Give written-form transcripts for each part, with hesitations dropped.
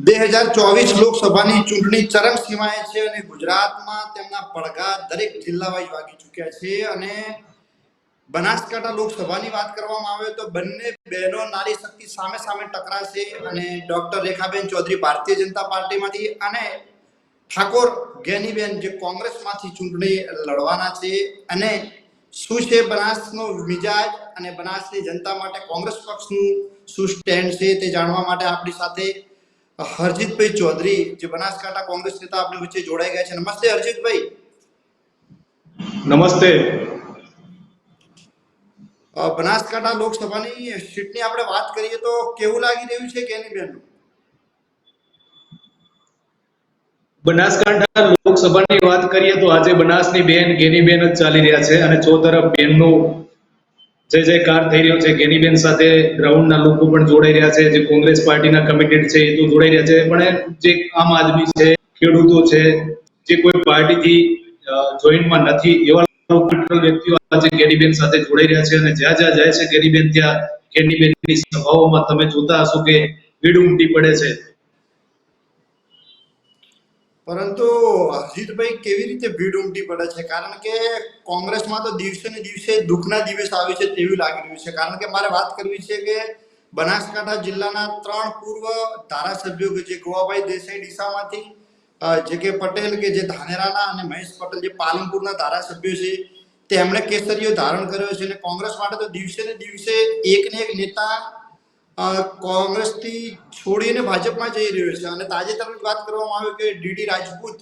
2024 લોકસભાની ચૂંટણી ચરમસીમાએ છે અને ગુજરાતમાં તેમના પડઘા દરેક જિલ્લા વાઇઝ વાગી ચૂક્યા છે અને બનાસકાંઠા લોકસભાની વાત કરવામાં આવે તો બંને બહેનો નારી શક્તિ સામે સામે ટકરાશે અને ડોક્ટર રેખાબેન ચૌધરી ભારતીય જનતા પાર્ટીમાંથી અને ઠાકોર ગેનીબેન જે કોંગ્રેસમાંથી ચૂંટણી લડવાના છે અને શું છે બનાસનો મિજાજ અને બનાસની જનતા માટે કોંગ્રેસ પક્ષનું શું સ્ટેન્ડ છે તે જાણવા માટે આપણી સાથે હરજીતભાઈ ચૌધરી જે બનાસકાંઠા કોંગ્રેસ નેતા આપણી વચ્ચે જોડાઈ ગયા છે. નમસ્તે હરજીતભાઈ. નમસ્તે. બનાસકાંઠા લોકસભાની સીટની આપણે વાત કરીએ તો કેવું લાગી રહ્યું છે ગેનીબેન? બનાસકાંઠા લોકસભાની વાત કરીએ તો આજે બનાસની બેન ગેનીબેન જ ચાલી રહ્યા છે અને ચો તરફ બેનનું જય જયકાર થઈ રહ્યો છે. ગેનીબેન સાથે ગ્રાઉન્ડના લોકો પણ જોડાઈ રહ્યા છે, જે કોંગ્રેસ પાર્ટીના કમિટેડ છે એ તો જોડાઈ રહ્યા છે, પણ જે આમ આદમી છે, ખેડૂતો છે, જે કોઈ પાર્ટીથી જોઈન્ટમાં નથી એવા વ્યક્તિઓ આજે ગેનીબેન સાથે જોડાઈ રહ્યા છે અને જ્યાં જ્યાં જાય છે ગેનીબેન ત્યાં ગેનીબેનની સભાઓમાં તમે જોતા હશો કે ભીડ ઉમટી પડે છે. પરંતુ હરજીતભાઈ કેવી રીતે ભીડ ઉમટી પડે છે? કારણ કે કોંગ્રેસમાં તો દિવસે ને દિવસે દુઃખના દિવસ આવે છે તેવું લાગી રહ્યું છે. કારણ કે મારે વાત કરવી છે કે બનાસકાંઠા જિલ્લાના 3 પૂર્વ ધારાસભ્યો કે જે ગોવાભાઈ દેસાઈ ડીસામાંથી, જે કે પટેલ કે જે ધાનેરાના અને મહેશ પટેલ જે પાલનપુરના ધારાસભ્યો છે, તેમણે કેસરીઓ ધારણ કર્યો છે અને કોંગ્રેસ માટે તો દિવસે ને દિવસે એક ને એક નેતા કોંગ્રેસથી છોડીને ભાજપમાં જઈ રહ્યો છે. અને તાજેતરની વાત કરવામાં આવે કે ડીડી રાજપૂત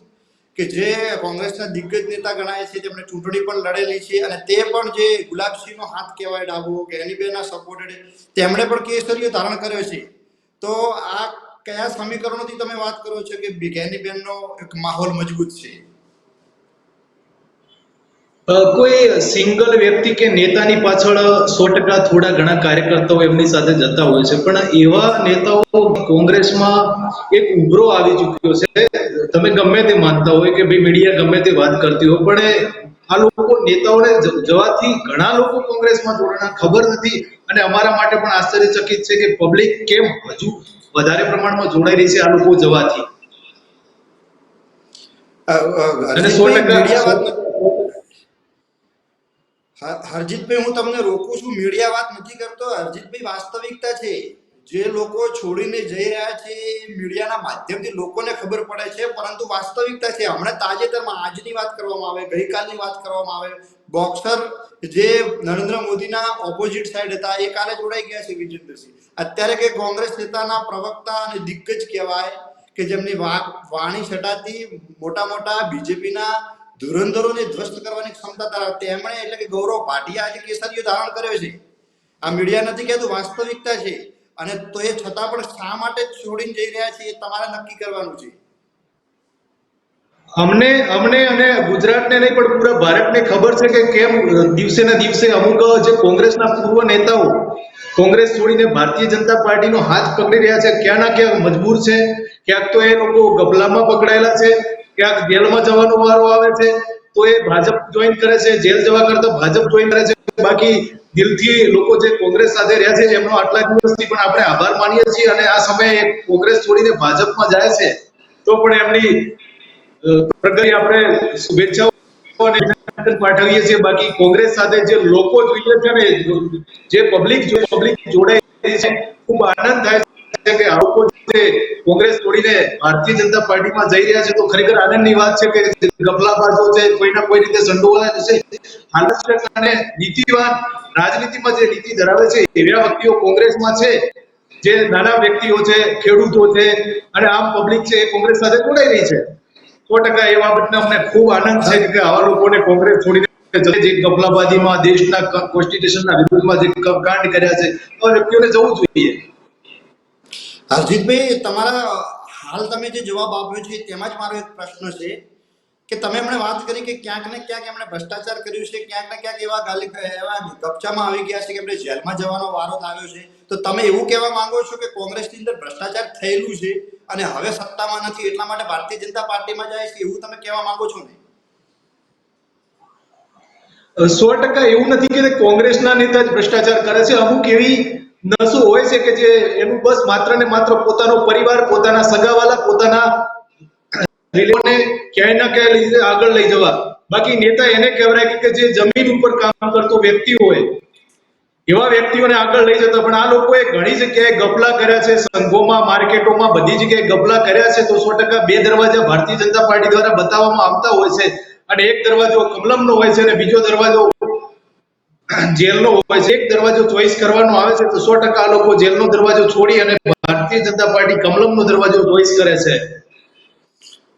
કે જે કોંગ્રેસના દિગ્ગજ નેતા ગણાય છે, તેમણે ચૂંટણી પણ લડેલી છે અને તે પણ જે ગુલાબસિંહનો હાથ કહેવાય ડાબો, ગેનીબેનના સપોર્ટેડ, તેમણે પણ કેસરીઓ ધારણ કર્યો છે. તો આ કયા સમીકરણોથી તમે વાત કરો છો કે ગેનીબેનનો એક માહોલ મજબૂત છે? કોઈ સિંગલ વ્યક્તિ કે નેતાની પાછળ 100% થોડા ઘણા કાર્યકર્તાઓ એમની સાથે જતા હોય છે, પણ એવા નેતાઓ કોંગ્રેસમાં એક ઉભરો આવી ચૂક્યો છે. તમે ગમે તે માનતા હોય કે ભાઈ મીડિયા ગમે તે વાત કરતી હોય, પણ આ લોકો નેતાઓને જવાથી ઘણા લોકો કોંગ્રેસમાં જોડાણા ખબર નથી અને અમારા માટે પણ આશ્ચર્યચકિત છે કે પબ્લિક કેમ હજુ વધારે પ્રમાણમાં જોડાઈ રહી છે આ લોકો જવાથી. અને 100% હરજીતભાઈ, હું તમને રોકું છું, મીડિયા વાત નથી કરતો. હરજીતભાઈ, વાસ્તવિકતા છે. જે લોકો છોડીને જઈ રહ્યા છે મીડિયાના માધ્યમથી લોકોને ખબર પડે છે, પરંતુ વાસ્તવિકતા છે. હમણાં તાજેતરમાં આજની વાત કરવામાં આવે, ગઈકાલની વાત કરવામાં આવે, બોક્સર જે નરેન્દ્ર મોદીના ઓપોઝિટ સાઈડ હતા એ કાલે જોડાઈ ગયા છે વિજેન્દ્રસિંહ. અત્યારે કે કોંગ્રેસ નેતાના પ્રવક્તા અને દિગ્ગજ કહેવાય કે જેમની વાણી છટાથી મોટા મોટા બીજેપીના ધુરંધરોને ધ્વસ્ત કરવાની ક્ષમતા ધરાવે, તેમણે એટલે કે ગૌરવ ભાટિયા આજે કેસરીઓ ધારણ કર્યો છે. આ મીડિયા નથી કહેતું, વાસ્તવિકતા છે. અને તો એ છતાં પણ શા માટે છોડીને જઈ રહ્યા છે એ તમારે નક્કી કરવાનું છે. અમને અને ગુજરાતને નહીં પણ પૂરા ભારતને ખબર છે કે કેમ દિવસે ને દિવસે અમુક જે કોંગ્રેસના પૂર્વ નેતાઓ કોંગ્રેસ છોડીને ભારતીય જનતા પાર્ટીનો હાથ પકડી રહ્યા છે. ક્યાં ના ક્યાંક મજબૂર છે, ક્યાંક તો એ લોકો ગબલામાં પકડાયેલા છે, ક્યાંક જેલમાં જવાનો વારો આવે છે તો એ ભાજપ જોઈન કરે છે, જેલ જવા કરતા ભાજપ જોઈન કરે છે. બાકી દિલથી લોકો જે કોંગ્રેસ સાથે રહ્યા છે એમનો આટલા દિવસથી પણ આપણે આભાર માનીએ છીએ અને આ સમયે કોંગ્રેસ છોડીને ભાજપમાં જાય છે તો પણ એમની પ્રગતિ આપણે શુભેચ્છાઓ પાઠવીએ છીએ. બાકી કોંગ્રેસ સાથે જે લોકો જોઈએ છે ને, જે પબ્લિક જોડાઈ છે, ખૂબ આનંદ થાય છે કે આ લોકો જે કોંગ્રેસ છોડીને ભારતીય જનતા પાર્ટીમાં જઈ રહ્યા છે તો ખરેખર આનંદની વાત છે કે ગફલાબાજો છે, કોઈના કોઈ રીતે સંડોવાયેલા છે, હાલત અને નીતિવાન રાજનીતિમાં જે નીતિ ધરાવે છે એવા વ્યક્તિઓ કોંગ્રેસમાં છે. જે નાના વ્યક્તિઓ છે, ખેડૂતો છે અને આમ પબ્લિક છે એ કોંગ્રેસ સાથે જોડાઈ રહી છે. 100% એ બાબતને અમને ખૂબ આનંદ છે કે આવા લોકોને કોંગ્રેસ છોડીને જે ગફલાબાજીમાં દેશના કોન્સ્ટિટ્યુશનના વિરુદ્ધમાં જે કાંડ કર્યા છે તો વ્યક્તિઓને જવું જોઈએ. હરજીતભાઈ, તમારા હાલ તમે જે જવાબ આપ્યો છે તેમાં જ મારો એક પ્રશ્ન છે કે તમે એમણે વાત કરી કે ક્યાંક ને ક્યાંક એમણે ભ્રષ્ટાચાર કર્યું છે, ક્યાંક ને ક્યાંક એવા ગપચામાં આવી ગયા છે કે એમને જેલમાં જવાનો વારો આવ્યો છે. તો તમે એવું કહેવા માંગો છો કે કોંગ્રેસની અંદર ભ્રષ્ટાચાર થયેલું છે અને હવે સત્તામાં નથી એટલા માટે ભારતીય જનતા પાર્ટીમાં જાય છે, એવું તમે કહેવા માંગો છો ને? 100% એવું નથી કે કોંગ્રેસના નેતા જ ભ્રષ્ટાચાર કરે છે. અમુક એવી નશો હોય છે કે જે એનું બસ માત્ર ને માત્ર પોતાનો પરિવાર, પોતાના સગાવાલા, પોતાના રિલેશનને ક્યાંય ના ક્યાંય આગળ લઈ જવા. બાકી નેતા એને કહેવાય કે જે જમીન ઉપર કામ કરતો વ્યક્તિ હોય એવા વ્યક્તિઓને આગળ લઈ જતા. પણ આ લોકોએ ઘણી જગ્યાએ ગપલા કર્યા છે, સંઘોમાં, માર્કેટોમાં, બધી જગ્યાએ ગપલા કર્યા છે. તો 100% બે દરવાજા ભારતીય જનતા પાર્ટી દ્વારા બતાવવામાં આવતા હોય છે, અને એક દરવાજો કમલમનો હોય છે અને બીજો દરવાજો જેલનો હોય છે. એક દરવાજો ચોઈસ કરવાનો આવે છે તો 100% આ લોકો જેલનો દરવાજો છોડી અને ભારતીય જનતા પાર્ટી કમલમનો દરવાજો ચોઈસ કરે છે.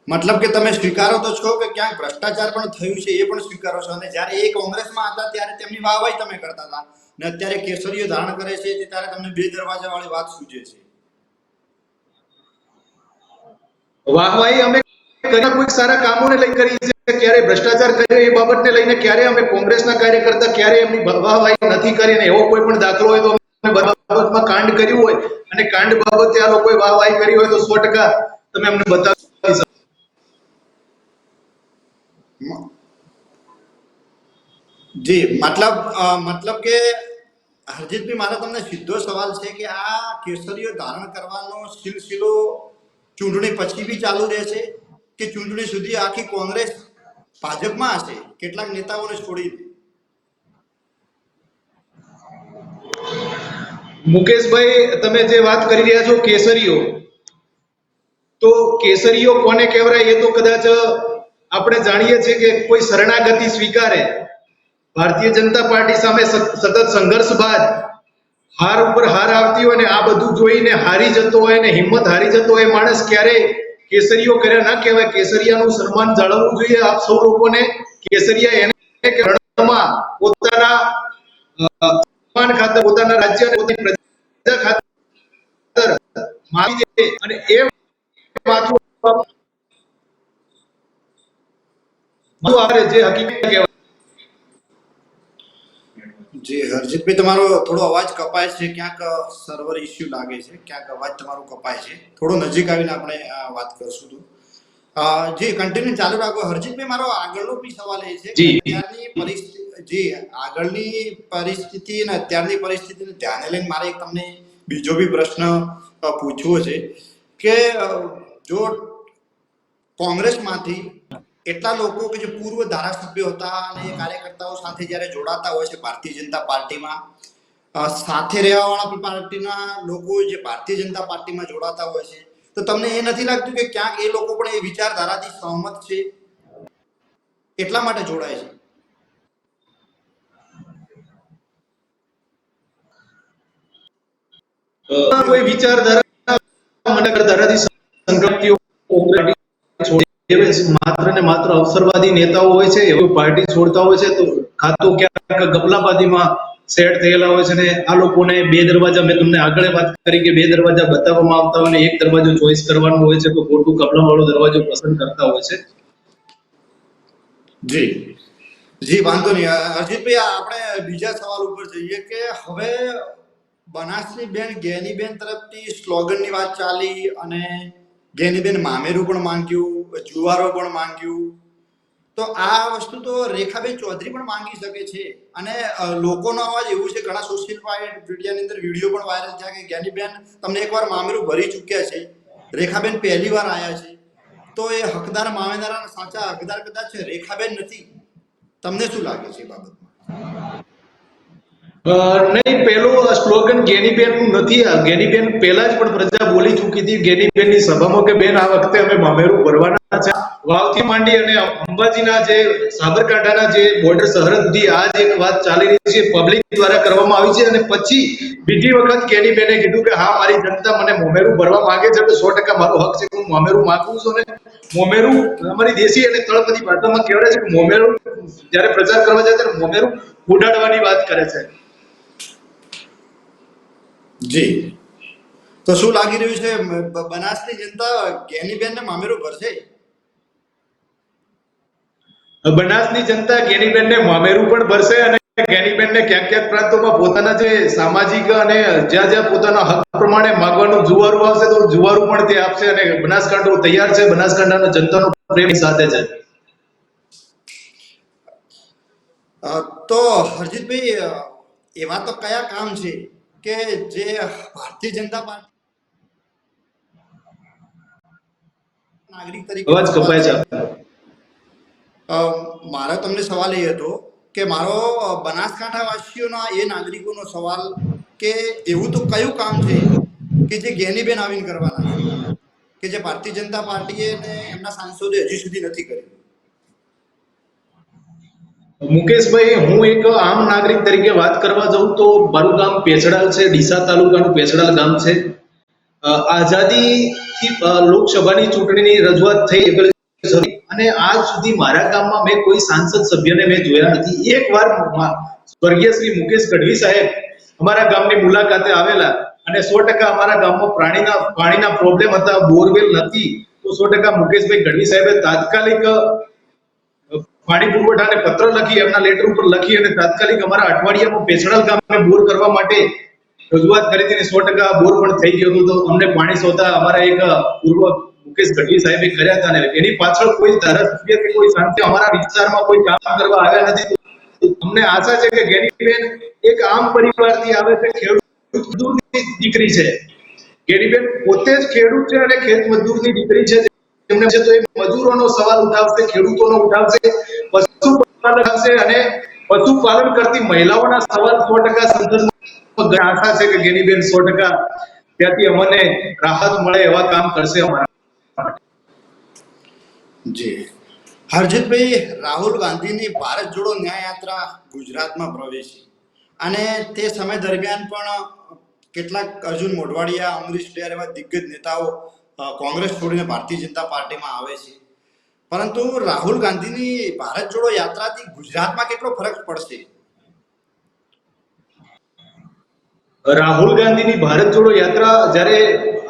મતલબ કે તમે સ્વીકારો તો છો કે ક્યાંક ભ્રષ્ટાચાર પણ થયું છે, એ પણ સ્વીકારો છો. અને જ્યારે એ કોંગ્રેસમાં હતા ત્યારે તેમની વાહવાહી તમે કરતા હતા, ને અત્યારે કેસરીઓ ધારણ કરે છે ત્યારે તમને બે દરવાજા વાળી વાત સૂજે છે. વાહવાહી અમે કોઈ સારા કામોને લઈને કરી છે, ક્યારે ભ્રષ્ટાચાર કર્યો એ બાબતને લઈને ક્યારે અમે કોંગ્રેસના કાર્યકર્તા ક્યારે એમની વાહવાહી નથી કરી. અને એવો કોઈ પણ દાખલો હોય તો અમે બાબતમાં કાંડ કર્યું હોય અને કાંડ બાબતે આ લોકોએ વાહવાહી કરી હોય તો 100% તમે અમને બતાવી શકો. જી, મતલબ કે હરજીતભાઈ, મારો તમને સીધો સવાલ છે કે આ કેસરીઓ ધારણ કરવાનો સિલસિલો ચૂંટણી પછી બી ચાલુ રહેશે કે ચૂંટણી સુધી આખી કોંગ્રેસ ભાજપમાં હશે કેટલાક નેતાઓને છોડીને? મુકેશભાઈ, તમે જે વાત કરી રહ્યા છો કેસરીઓ, તો કેસરીઓ કોને કહેવાય એ તો કદાચ આપણે જાણીએ છીએ કે કોઈ શરણાગતિ સ્વીકારે, ભારતીય જનતા પાર્ટી સામે સતત સંઘર્ષ બાદ હાર ઉપર હાર આવતી હોય ને આ બધું જોઈને હારી જતો હોય ને હિંમત હારી જતો હોય માણસ ક્યારેય કેસરીઓ કર્યા ના કહેવાય. કેસરિયાનું સન્માન જાળવવું જોઈએ આપ સૌ લોકોને. કેસરિયા એને કે રણમાં પોતાના સન્માન ખાતર, પોતાના રાજ્ય અને પોતાની પ્રજા ખાતર મારી દે અને એ માથું જે હકીકત કહેવાય. જી હરજીતભાઈ, તમારો થોડો અવાજ કપાય છે, ક્યાંક સર્વર ઇસ્યુ લાગે છે, ક્યાંક અવાજ તમારો કપાય છે. થોડો નજીક આવીને આપણે વાત કરશું. તો જી, કન્ટિન્યુ ચાલુ રાખો. હરજીતભાઈ, મારો આગળનો બી સવાલ એ છે કે અત્યારની પરિસ્થિતિ, આગળની પરિસ્થિતિ અને અત્યારની પરિસ્થિતિને ધ્યાને લઈને મારે એક તમને બીજો બી પ્રશ્ન પૂછવો છે કે જો કોંગ્રેસમાંથી એટલા લોકો કે જે પૂર્વ ધારાસભ્યો હતા અને એ કાર્યકર્તાઓ સાથે જ્યારે જોડાતા હોય છે ભારતીય જનતા પાર્ટીમાં, સાથે રહેવાવાળા પાર્ટીના લોકો જે ભારતીય જનતા પાર્ટીમાં જોડાતા હોય છે, તો તમને એ નથી લાગતું કે ક્યાંક એ લોકો પણ એ વિચારધારાથી સહમત છે એટલા માટે જોડાય છે? કોઈ વિચારધારાથી સંકળાયેલી માત્ર ને માત્ર અવસરવાદી નેતાઓ હોય છે, એવી પાર્ટી છોડતા હોય છે તો કાં તો ક્યાંક ગપલાબાજીમાં સેટ થયેલા હોય છે. ને આ લોકોને બે દરવાજા, મેં તમને આગળ વાત કરી કે બે દરવાજા બતાવવામાં આવતા હોય ને એક દરવાજો ચોઈસ કરવાનો હોય છે, તો ખોટું કપલા વાળો દરવાજો પસંદ કરતા હોય છે. જી, વાંધો નહીં. અજીતભાઈ, આપણે બીજા સવાલ ઉપર જઈએ કે હવે બનાસની બેન ગેનીબેન તરફથી સ્લોગનની વાત ચાલી અને ગેનીબેન મામેરું પણ માંગ્યું, જુવારો પણ માંગ્યું. તો આ વસ્તુ તો રેખાબેન ચૌધરી પણ માંગી શકે છે. અને લોકોનો અવાજ એવું છે, ઘણા સોશિયલ મીડિયાની અંદર વિડીયો પણ વાયરલ થયા કે ગેનીબેન તમને એકવાર મામેરું ભરી ચૂક્યા છે, રેખાબેન પહેલી વાર આવ્યા છે, તો એ હકદાર મામેરાના સાચા હકદાર કદાચ રેખાબેન નથી. તમને શું લાગે છે એ બાબતમાં? નહીં, પેલું સ્લોગન ગેનીબેન નું નથી. ગેનીબેન પહેલા જ પણ પ્રજા બોલી ચૂકી હતી ગેનીબેનની સભામાં કે બેન આ વખતે અમે મામેરું ભરવાના છે. વાવથી માંડી અને અંબાજીના જે સાબરકાંઠાના જે બોર્ડર સરહદ સુધી આ જ એક વાત ચાલી રહી છે, પબ્લિક દ્વારા કરવામાં આવી છે. અને પછી બીજી વખત ગેનીબેને કીધું કે હા, મારી જનતા મને મોમેરું ભરવા માંગે છે તો 100% મારો હક છે કે હું મોમેરું માંગુ છું. અને મોમેરું અમારી દેશી અને તળપદી ભાષામાં કહેવાય છે કે મોમેરું જ્યારે પ્રચાર કરવા જાય ત્યારે મોમેરું ઉડાડવાની વાત કરે છે. જી, તો શું લાગી રહ્યું છે, બનાસની જનતા ગેનીબેનને મામેરું ભરશે? બનાસની જનતા ગેનીબેનને મામેરું પણ ભરશે અને ગેનીબેનને ક્યાંક ક્યાંક પ્રાંતોમાં પોતાના જે સામાજિક અને જ્યાં જ્યાં પોતાના હક પ્રમાણે માંગવાનું જુવારું આવશે તો જુવારું પણ તે આપશે. અને બનાસકાંઠો તૈયાર છે, બનાસકાંઠાના જનતાનો પ્રેમ સાથે છે. તો હરજીતભાઈ, એવા તો કયા કામ છે કે જે ભારતીય જનતા પાર્ટી નાગરિક તરીકે અવાજ કપાય છે આપનો. મારો તમને સવાલ એ હતો કે મારો બનાસકાંઠા વાસીઓનો એ નાગરિકોનો સવાલ કે એવું તો કયું કામ છે કે જે ગેનીબેન આવીને કરવાના છે કે જે ભારતીય જનતા પાર્ટીએ ને એમના સાંસદોએ હજી સુધી નથી કર્યું? મુકેશભાઈ, હું એક આમ નાગરિક તરીકે વાત કરવા જાઉં તો મારું ગામ પેછડાલ છે, ડીસા તાલુકાનું પેછડાલ ગામ છે. આઝાદીથી લોકસભાની ચૂંટણીની રજૂઆત થઈ અને આજ સુધી મારા ગામમાં મેં કોઈ સાંસદ સભ્યને મેં જોયા નથી. એકવાર સ્વર્ગીય શ્રી મુકેશ ગઢવી સાહેબ અમારા ગામની મુલાકાતે આવેલા અને 100% અમારા ગામમાં પાણીના પ્રોબ્લેમ હતા, બોરવેલ નથી, તો 100% મુકેશભાઈ ગઢવી સાહેબે તાત્કાલિક પાણી પુરવઠાને પત્ર લખી, એમના લેટર ઉપર લખી અને તાત્કાલિક અમારા અઠવાડિયામાં પેછડાલ ગામને બોર કરવા માટે રજૂઆત કરી હતી. 100% બોર પણ થઈ ગયો હતો. તો અમને પાણી શોધતા અમારા એક પૂર્વ મુકેશ ગઢવી સાહેબે કર્યા હતા અને એની પાછળ કોઈ ધારાસભ્ય કે કોઈ સાંસદ અમારા વિસ્તારમાં કોઈ કામ કરવા આવ્યા નથી. અમને આશા છે કે ગેનીબેન એક આમ પરિવારથી આવે છે, ખેડૂત મજદૂરની દીકરી છે. ગેનીબેન પોતે જ ખેડૂત છે અને ખેત મજદૂરની દીકરી છે. એમને છે તો એ મજૂરોનો સવાલ ઉઠાવશે, ખેડૂતોનો ઉઠાવશે, પશુપાલન ઉઠાવશે અને પશુપાલન કરતી મહિલાઓના સવાલ 100% સંસદમાં આશા છે કે ગેનીબેન 100% ત્યાંથી અમને રાહત મળે એવા કામ કરશે અમારા. જી હરજીતભાઈ, રાહુલ ગાંધીની ભારત જોડો ન્યાય યાત્રા ગુજરાતમાં પ્રવેશી અને તે સમય દરમિયાન પણ કેટલાક અર્જુન મોઢવાડિયા, અમરીશ ડેર એવા દિગ્ગજ નેતાઓ કોંગ્રેસ છોડીને ભારતીય જનતા પાર્ટીમાં આવે છે. પરંતુ રાહુલ ગાંધીની ભારત જોડો યાત્રાથી ગુજરાતમાં કેટલો ફરક પડશે? રાહુલ ગાંધીની ભારત જોડો યાત્રા જ્યારે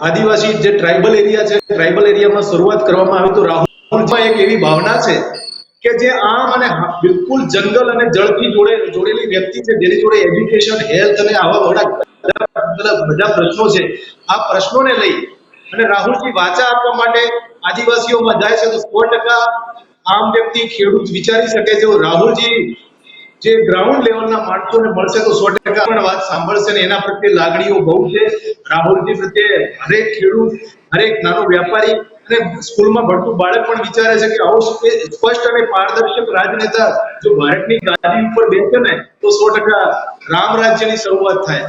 આદિવાસી જે ટ્રાઇબલ એરિયા છે, ટ્રાઇબલ એરિયામાં શરૂઆત કરવામાં આવી તો રાહુલમાં એક એવી ભાવના છે કે જે આમ અને બિલકુલ જંગલ અને જળથી જોડેલી વ્યક્તિ છે, જેની જોડે એજ્યુકેશન, હેલ્થ અને આવા બધા પ્રશ્નો છે. આ પ્રશ્નોને લઈ અને રાહુલજી વાચા આપવા માટે આદિવાસીઓમાં જાય છે તો 100% આમ વ્યક્તિ, ખેડૂત વિચારી શકે છે રાહુલજી જે ગ્રાઉન્ડ લેવલના માણસોને મળશે તો 100% પણ વાત સાંભળશે ને એના પ્રત્યે લાગણીઓ બહુ છે. રાહુલજી પ્રત્યે હરેક ખેડૂત, હરેક નાનો વેપારી અને સ્કૂલમાં ભણતું બાળક પણ વિચારે છે કે આવો સ્પષ્ટ અને પારદર્શક રાજનેતા જો ભારતની ગાદી ઉપર બેસે ને તો 100% રામ રાજ્યની શરૂઆત થાય.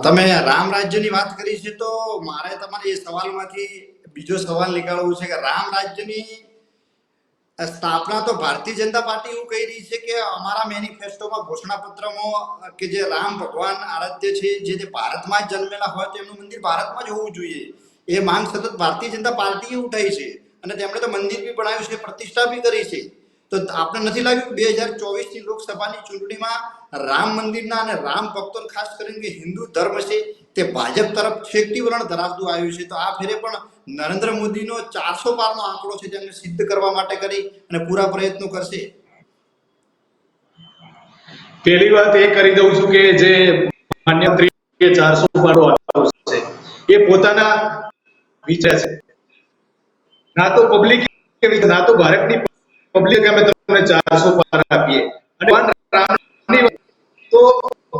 તમે રામ રાજ્યની વાત કરી છે તો મારે તમારે એ સવાલમાંથી બીજો સવાલ નીકાળવો છે કે રામ રાજ્યની સ્થાપના તો ભારતીય જનતા પાર્ટી એવું કહી રહી છે કે અમારા મેનિફેસ્ટોમાં, ઘોષણાપત્રમાં કે જે રામ ભગવાન આરાધ્ય છે, જે ભારતમાં જ જન્મેલા હોય તો એમનું મંદિર ભારતમાં જ હોવું જોઈએ, એ માંગ સતત ભારતીય જનતા પાર્ટીએ ઉઠાવી છે અને તેમણે તો મંદિર બી બનાવ્યું છે, પ્રતિષ્ઠા બી કરી છે. તો આપણે નથી લાગ્યું કે 2024ની લોકસભાની ચૂંટણીમાં રામ મંદિરના અને રામ ભક્તોને ખાસ કરીને કે હિન્દુ ધર્મ છે તે ભાજપ તરફ શેકટી વલણ ધરાવતું આવ્યું છે? તો આ ફેરે પણ નરેન્દ્ર મોદીનો 400 પારનો આંકડો છે તેમને સિદ્ધ કરવા માટે કરી અને પૂરા પ્રયત્નો કરશે. પહેલી વાત એ કરી દઉં છું કે જે માન્ય મંત્રીએ 400 પારો આપ્યો છે એ પોતાના વિચાર છે, ના તો પબ્લિક ના તો ભારતની પબ્લિક અમે તમને 400 પાર આપીએ. અને રામની તો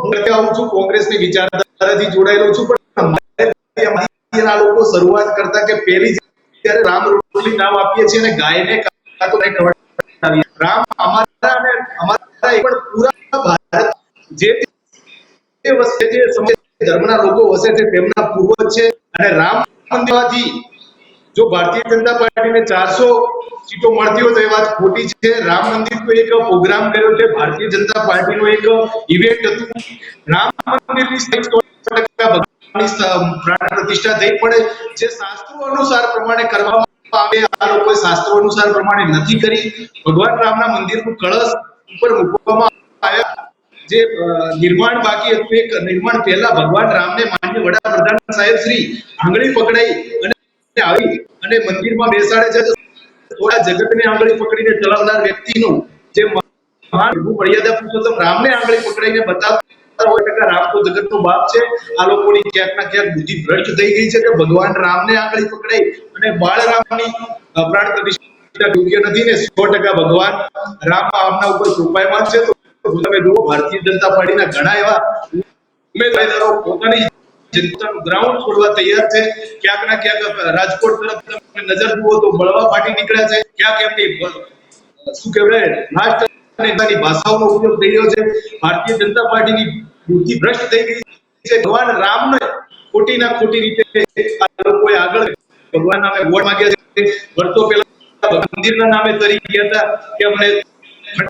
હું આવું છું, કોંગ્રેસની વિચારધારાથી જોડાયેલો છું, પણ આ લોકો શરૂઆત કરતા કે પહેલી જ્યારે રામ રોટલી નામ આપીએ છીએ અને ગાયને કાતો નહીં ખવડાવીએ. રામ અમારા અને અમારા એક પણ પૂરા ભારત જે વસ્તુ જે ધર્મના લોકો વસે છે તેમના પૂર્વજ છે અને રામ મંદિરથી જો ભારતીય જનતા પાર્ટીને 400 સીટો મળતી હોય તો એ વાત ખોટી છે. રામ મંદિર તો એક પ્રોગ્રામ કર્યો છે, ભારતીય જનતા પાર્ટીનો એક ઇવેન્ટ હતું. રામ મંદિરની 100% પ્રાણ પ્રતિષ્ઠા થઈ પડે જે શાસ્ત્રો અનુસાર પ્રમાણે કરવામાં આવે. આ લોકોએ શાસ્ત્રો અનુસાર પ્રમાણે નથી કરી. ભગવાન રામના મંદિરનું કળશ ઉપર મૂકવામાં આવ્યા. જે નિર્માણ બાકી હતું, એક નિર્માણ પહેલા ભગવાન રામને માન્ય વડાપ્રધાન સાહેબ શ્રી આંગળી પકડાઈ અને આવી અને મંદિરમાં બેસાડે છે. થોડા જગતને આંગળી પકડીને ચલાવનાર વ્યક્તિનું જે મહાન મર્યાદા પુરુષોત્તમ રામને આંગળી પકડીને બતાવતા હોય કે રામ તો જગતનો બાપ છે. આ લોકોની ક્યાંક ના ક્યાંક બુદ્ધિ ભ્રષ્ટ થઈ ગઈ છે કે ભગવાન રામને આંગળી પકડાઈ અને બાળ રામની પ્રાણ પ્રતિષ્ઠા યોગ્ય નથી ને 100% ભગવાન રામ આમના ઉપર કૃપાયમાન છે. તો તમે જુઓ ભારતીય જનતા પાર્ટીના ઘણા એવા ઉમેદવારો પોતાની જનતાનું ગ્રાઉન્ડ છોડવા તૈયાર છે. ક્યાંક ના ક્યાંક રાજકોટ તરફ તમે નજર જુઓ તો બળવા ફાટી નીકળ્યા છે. ક્યાંક એમની શું કહેવાય રાષ્ટ્રની ભાષાઓનો ઉપયોગ થઈ રહ્યો છે. ભારતીય જનતા પાર્ટીની બુદ્ધિ ભ્રષ્ટ થઈ ગઈ છે. ભગવાન રામને ખોટી ના ખોટી રીતે આ લોકોએ આગળ ભગવાન નામે વોટ માંગ્યા છે. વર્ષો પહેલા મંદિરના નામે તરી ગયા હતા કે અમને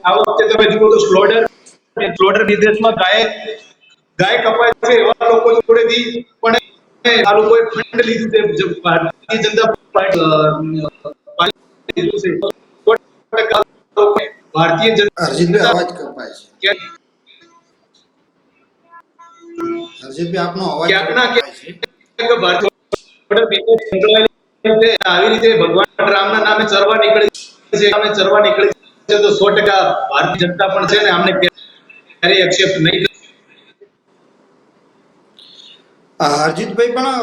આ વખતે તમે જુઓ તો સ્લોટર વિદેશમાં ગાય કપાય છે એવા લોકો જોડેથી પણ આ લોકોએ ફંડ લીધું છે. ભારતીય જનતા પાર્ટી લીધું છે. ભારતીય હરજીતભાઈ જનતા અવાજ કપાય છે. હરજીતભાઈ આપનો અવાજ ક્યાંક ના કપાય છે. ક્યાંક આવી રીતે ભગવાન રામના નામે ચરવા નીકળે છે તો 100% ભારતીય જનતા પણ છે ને આમને ક્યારેય એક્સેપ્ટ નહીં. હરજીતભાઈ પણ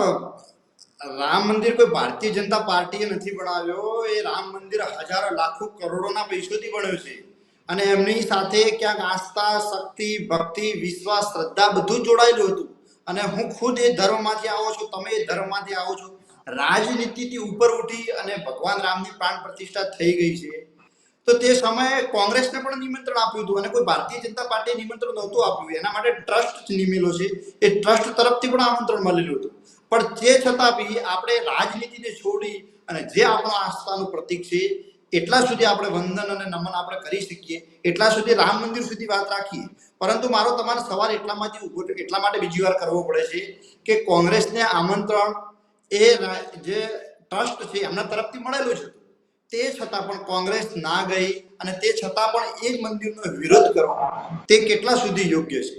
રામ મંદિર કોઈ ભારતીય જનતા પાર્ટીએ નથી બનાવ્યો. એ રામ મંદિર હજારો લાખો કરોડોના પૈસોથી બન્યો છે અને એમની સાથે ક્યાંક આસ્થા, શક્તિ, ભક્તિ, વિશ્વાસ, શ્રદ્ધા બધું જ જોડાયેલું હતું. અને હું ખુદ એ ધર્મમાંથી આવો છું, તમે એ ધર્મમાંથી આવો છો. રાજનીતિથી ઉપર ઉઠી અને ભગવાન રામની પ્રાણ પ્રતિષ્ઠા થઈ ગઈ છે. તો તે સમયે કોંગ્રેસને પણ નિમંત્રણ આપ્યું હતું અને કોઈ ભારતીય જનતા પાર્ટીએ નિમંત્રણ નહોતું આપ્યું. એના માટે ટ્રસ્ટ નિમેલો છે. એ ટ્રસ્ટ તરફથી પણ આમંત્રણ મળેલું હતું. પણ તે છતાં બી આપણે રાજનીતિને છોડી અને જે આપણો આસ્થાનું પ્રતીક છે એટલા સુધી આપણે વંદન અને નમન આપણે કરી શકીએ, એટલા સુધી રામ મંદિર સુધી વાત રાખીએ. પરંતુ મારો તમારો સવાલ એટલા માટે બીજી વાર કરવો પડે છે કે કોંગ્રેસને આમંત્રણ એ જે ટ્રસ્ટ છે એમના તરફથી મળેલું છે. તે છતાં પણ કોંગ્રેસ ના ગઈ અને તે છતાં પણ એ જ મંદિરનો વિરોધ કરવો તે કેટલા સુધી યોગ્ય છે?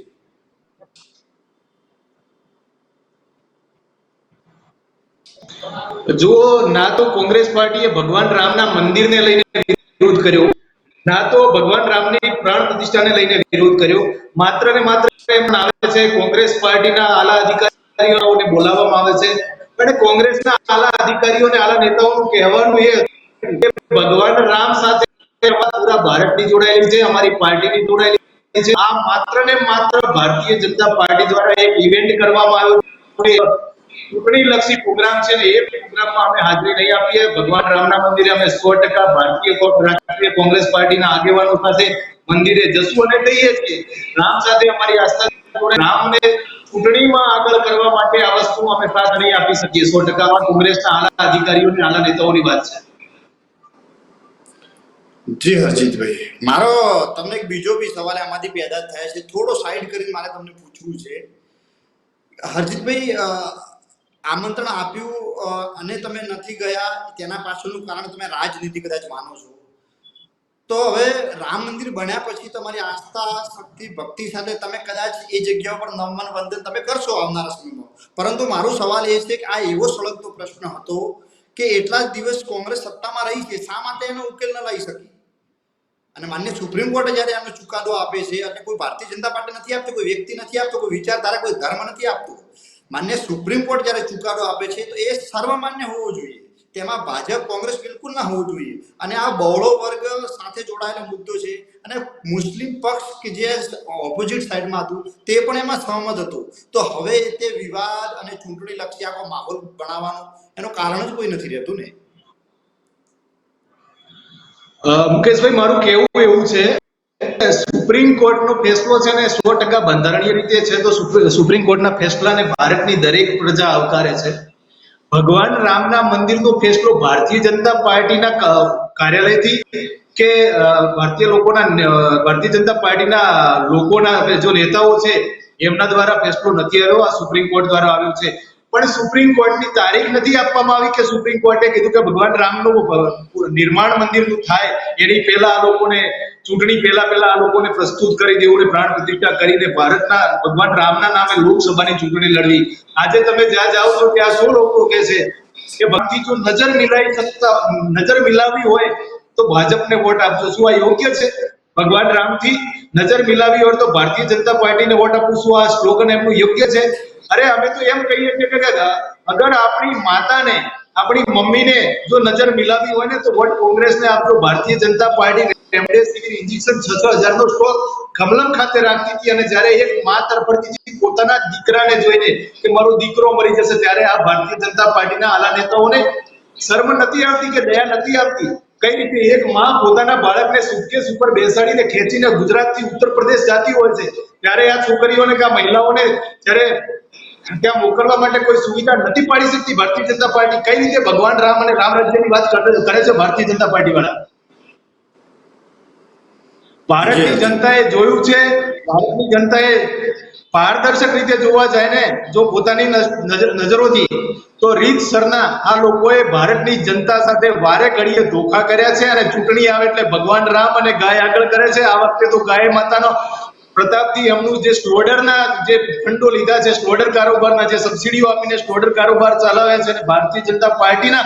જુઓ, ના તો કોંગ્રેસ પાર્ટીએ ભગવાન રામના મંદિરને લઈને વિરોધ કર્યો, ના તો ભગવાન રામની પ્રાણ પ્રતિષ્ઠાને લઈને વિરોધ કર્યો. માત્ર ને માત્ર એમ આવે છે કોંગ્રેસ પાર્ટીના આલા અધિકારીઓને બોલાવવામાં આવે છે અને કોંગ્રેસના આલા અધિકારીઓને આલા નેતાઓનું કહેવાનું એ કે ભગવાન રામ સાથે પૂરા ભારતની જોડાયેલી છે, અમારી પાર્ટીની જોડાયેલી છે. આ માત્ર ને માત્ર ભારતીય જનતા પાર્ટી દ્વારા એક ઇવેન્ટ કરવામાં આવ્યો, ચૂંટણી લક્ષી પ્રોગ્રામ છે ને એ પ્રોગ્રામમાં અમે હાજરી નહીં આપીએ. ભગવાન રામના મંદિરે અમે 100% રાષ્ટ્રીય કોંગ્રેસ પાર્ટીના આગેવાનો સાથે મંદિરે જશું અને કહીએ છીએ રામ સાથે અમારી આસ્થા જોડે. રામને ચૂંટણીમાં આગળ કરવા માટે આ વસ્તુ અમે સાથ નહીં આપી શકીએ. 100% કોંગ્રેસના આલા અધિકારીઓને આલા નેતાઓની વાત છે. જી હરજીતભાઈ, મારો તમને એક બીજો બી સવાલ આમાંથી પેદા થાય છે, થોડો સાઈડ કરીને મારે તમને પૂછવું છે. હરજીતભાઈ, આમંત્રણ આપ્યું અને તમે નથી ગયા, તેના પાછળનું કારણ તમે રાજનીતિ કદાચ માનો છો. તો હવે રામ મંદિર બન્યા પછી તમારી આસ્થા, શક્તિ, ભક્તિ સાથે તમે કદાચ એ જગ્યા પર નમન વંદન તમે કરશો આવનારા સમયમાં. પરંતુ મારો સવાલ એ છે કે આ એવો સળગતો પ્રશ્ન હતો કે એટલા જ દિવસ કોંગ્રેસ સત્તામાં રહી છે, શા માટે એનો ઉકેલ ન લઈ શકી? અને માન્ય સુપ્રીમ કોર્ટે જ્યારે એનો ચુકાદો આપે છે અને કોઈ ભારતીય જનતા પાર્ટી નથી આપતી, કોઈ વ્યક્તિ નથી આપતો, કોઈ વિચારધારા, કોઈ ધર્મ નથી આપતું. માન્ય સુપ્રીમ કોર્ટ જ્યારે ચુકાદો આપે છે તો એ સર્વમાન્ય હોવો જોઈએ. તેમાં ભાજપ, કોંગ્રેસ બિલકુલ ના હોવું જોઈએ. અને આ બહોળો વર્ગ સાથે જોડાયેલો મુદ્દો છે અને મુસ્લિમ પક્ષ કે જે ઓપોઝિટ સાઈડમાં હતું તે પણ એમાં સહમત હતું. તો હવે તે વિવાદ અને ચૂંટણી લક્ષી આખો માહોલ બનાવવાનો એનું કારણ જ કોઈ નથી રહેતું ને. મુકેશભાઈ, મારું કહેવું એવું છે સુપ્રીમ કોર્ટનો ફેસલો છે ને 100% બંધારણીય રીતે છે. તો સુપ્રીમ કોર્ટના ફેસલાને ભારતની દરેક પ્રજા આવકારે છે. ભગવાન રામના મંદિરનો ફેસલો ભારતીય જનતા પાર્ટીના કાર્યાલયથી કે ભારતીય જનતા પાર્ટીના લોકોના જો નેતાઓ છે એમના દ્વારા ફેસલો નથી આવ્યો, આ સુપ્રીમ કોર્ટ દ્વારા આવ્યો છે. પણ સુપ્રીમ કોર્ટની તારીખ નથી આપવામાં આવી કે સુપ્રીમ કોર્ટે કીધું કે ભગવાન રામનું નિર્માણ મંદિરનું થાય એની પહેલા આ લોકોને ચૂંટણી પહેલા આ લોકોને પ્રસ્તુત કરી દેવું ને પ્રાણ પ્રતિષ્ઠા કરીને ભારતના ભગવાન રામના નામે લોકસભાની ચૂંટણી લડવી. આજે તમે જ્યાં જાઓ છો ત્યાં શું લોકો કહે છે કે ભક્તિ જો નજર મિલાવી હોય તો ભાજપને વોટ આપજો. શું આ યોગ્ય છે? ભગવાન રામથી નજર મિલાવી હોય તો ભારતીય જનતા પાર્ટીને વોટ આપવું, શું આ સ્લોગન એમનું યોગ્ય છે? અરે અમે તો એમ કહીએ છીએ કે અગર આપણી માતાને આપણી મમ્મીને જો નજર મિલાવી હોય ને તો વોટ કોંગ્રેસને આપજો. Bharatiya Janata party remdesivir injection 6,000 નો સ્ટોક કમલમ ખાતે રાખતી હતી અને જ્યારે એક માં તરફડતી હતી પોતાના દીકરાને જોઈને કે મારો દીકરો મરી જશે, ત્યારે આ ભારતીય જનતા પાર્ટીના આલા નેતાઓને શરમ નથી આવતી કે દયા નથી આવતી? કઈ રીતે એક માં પોતાના બાળકને સુટકેસ ઉપર બેસાડીને ખેંચીને ગુજરાતથી ઉત્તર પ્રદેશ જતી હોય છે, ત્યારે આ છોકરીઓને કે આ મહિલાઓને જ્યારે ત્યાં મોકલવા માટે કોઈ સુવિધા નથી પાડી શકતી ભારતીય જનતા પાર્ટી? કઈ રીતે ભગવાન રામ અને રામ રાજ્યની વાત કરે છે ભારતીય જનતા પાર્ટી વાળા? ભારતની જનતાએ જોયું છે, ભારતની જનતાએ પારદર્શક રીતે જોવા જાય ને જો પોતાની નજરોથી, તો રીતસરના આ લોકોએ ભારતની જનતા સાથે વારે ઘડીએ ધોખા કર્યા છે અને ચૂંટણી આવે એટલે ભગવાન રામ અને ગાય આગળ કરે છે. આ વખતે તો ગાય માતાનો પ્રતાપથી એમનું જે સ્લોડરના જે ફંડો લીધા છે, સ્લોડર કારોબારના જે સબસિડીઓ આપીને સ્લોડર કારોબાર ચલાવ્યા છે અને ભારતીય જનતા પાર્ટીના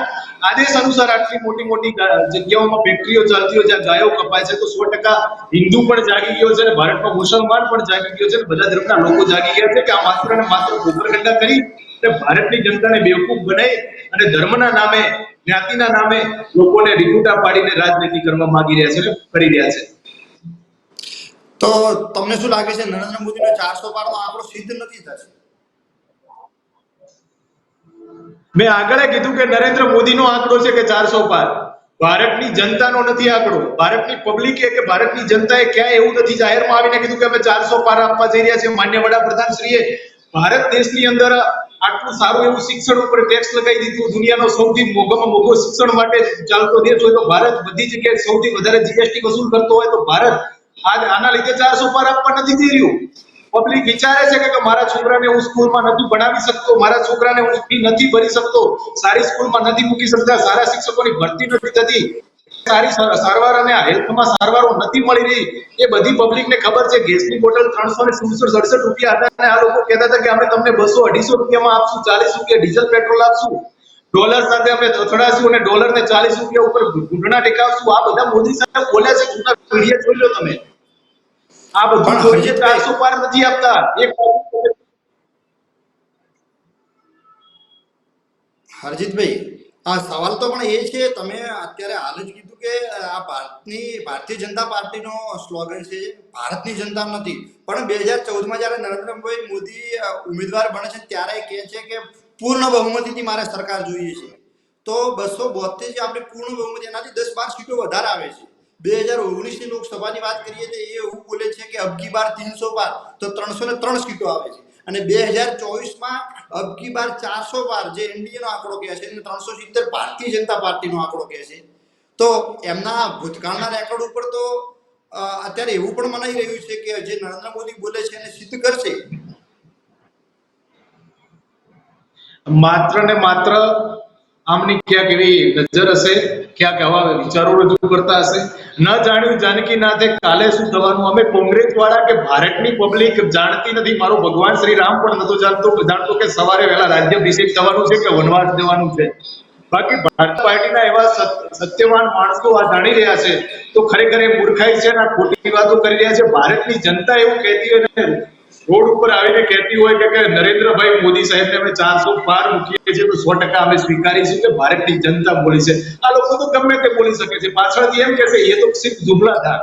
આદેશ અનુસાર આટલી મોટી મોટી જગ્યાઓમાં ફેક્ટરીઓ ચાલતી હોય જ્યાં ગાયો કપાય છે, તો 100% હિન્દુ પણ જાગી ગયો છે અને ભારતમાં મુસલમાન પણ જાગી ગયો છે, બધા ધર્મના લોકો જાગી ગયા છે કે આ માત્ર ને માત્ર ગોબરગંડા કરી અને ભારતની જનતાને બેવકૂફ બનાવી અને ધર્મના નામે, જ્ઞાતિના નામે લોકોને રીકુટા પાડીને રાજનીતિ કરવા માંગી રહ્યા છે, કરી રહ્યા છે. તો તમને શું લાગે છે નરેન્દ્ર મોદીનો 400 પારનો આંકડો સિદ્ધ નથી થશે? મેં આગળ કીધું કે નરેન્દ્ર મોદીનો આંકડો છે કે 400 પાર, ભારતની જનતાનો નથી આંકડો. ભારતની પબ્લિકે કે ભારતની જનતાએ ક્યાંય એવું નથી જાહેરમાં આવીને કીધું કે અમે 400 પાર આપવા જઈ રહ્યા છીએ. માન્ય વડાપ્રધાન શ્રીએ ભારત દેશની અંદર આટલું સારું એવું શિક્ષણ ઉપર ટેક્સ લગાવી દીધું. દુનિયાનો સૌથી મોંઘામાં મોંઘો શિક્ષણ માટે ચાલતો દેશ હોય તો ભારત બધી જગ્યાએ સૌથી વધારે જીએસટી વસૂલ કરતો હોય તો ભારત આના લીધે 400 પાર આપવા નથી જઈ રહ્યું. પબ્લિક વિચારે છે કે મારા છોકરાને હું સ્કૂલમાં નથી ભણાવી શકતો, મારા છોકરાને હું ફી નથી ભરી શકતો, સારી સ્કૂલમાં નથી મૂકી શકતા, સારા શિક્ષકોની ભરતી નથી થતી, સારી સારવાર અને હેલ્થમાં સારવારો નથી મળી રહી, એ બધી પબ્લિકને ખબર છે. ગેસની બોટલ 367 રૂપિયા હતા અને આ લોકો કહેતા હતા કે અમે તમને 200-250 રૂપિયામાં આપશું, 40 રૂપિયા ડીઝલ પેટ્રોલ આપશું, ડોલર સાથે અમે અથડાશું અને ડોલરને 40 રૂપિયા ઉપર ઘૂંટણા ટેકાવશું. આ બધા મોદી સાહેબ બોલ્યા છે, જૂના વિડીયો જોઈ લો તમે. આ બધું 400 પાર નથી આપતા. હરજીતભાઈ, આ સવાલ તો પણ એ છે, તમે અત્યારે હાલ જ કીધું કે આ ભારતીય જનતા પાર્ટીનો સ્લોગન છે ભારતની જનતા નથી, પણ 2014માં જ્યારે નરેન્દ્રભાઈ મોદી ઉમેદવાર બને છે ત્યારે કહે છે કે પૂર્ણ બહુમતીથી મારે સરકાર જોઈએ છે. તો 272 જે આપણે પૂર્ણ બહુમતી, એનાથી 10-12 સીટો વધારે આવે છે. 2019ની લોકસભાની વાત કરીએ તો એ એવું બોલે છે કે અબકી બાર 300 પાર, તો 303 સીટો આવે છે. અને 2024માં અબકી બાર 400 પાર, જે એનડીએનો આંકડો કહે છે, 370 ભારતીય જનતા પાર્ટીનો આંકડો કહે છે. તો એમના ભૂતકાળના રેકોર્ડ ઉપર તો અત્યારે એવું પણ મનાઈ રહ્યું છે કે જે નરેન્દ્ર મોદી બોલે છે એને સિદ્ધ કરશે. માત્ર ને માત્ર આમની ક્યાંક એવી નજર હશે, ક્યાંક આવા વિચારો રજૂ કરતા હશે. ન જાણ્યું જાનકી નાથે કાલે શું થવાનું. અમે કોંગ્રેસ વાળા કે ભારતની પબ્લિક જાણતી નથી. મારો ભગવાન શ્રી રામ પણ નતો જાણતો કે સવારે વહેલા રાજ્યાભિષેક થવાનું છે કે વનવાસ જવાનું છે. બાકી ભારત પાર્ટીના એવા સત્યવાન માણસો આ જાણી રહ્યા છે તો ખરેખર એ મૂર્ખાઈ છે અને ખોટી વાતો કરી રહ્યા છે. ભારતની જનતા એવું કહેતી હોય ને, રોડ ઉપર આવીને કહેતી હોય કે નરેન્દ્રભાઈ મોદી સાહેબને અમે 400 પાર મૂકીએ છીએ તો 100% અમે સ્વીકારીશું કે ભારતની જનતા બોલી છે. આ લોકો તો ગમે તે બોલી શકે છે, પાછળથી એમ કહેશે એ તો સિર્ફ જુમલા હતા.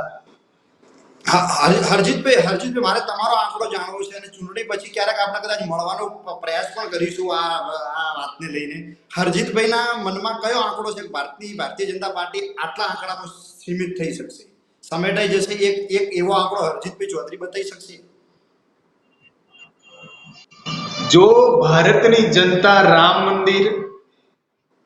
હરજીતભાઈ, મારે તમારો આંકડો જાણવો છે અને ચૂંટણી પછી ક્યારેક આપણે કદાચ મળવાનો પ્રયાસ પણ કરીશું આ વાતને લઈને. હરજીતભાઈના મનમાં કયો આંકડો છે ભારતીય જનતા પાર્ટી આટલા આંકડામાં સીમિત થઈ શકશે, સમેટાઈ જશે? એક એવો આંકડો હરજીતભાઈ ચૌધરી બતાવી શકશે? જો ભારતની જનતા રામ મંદિર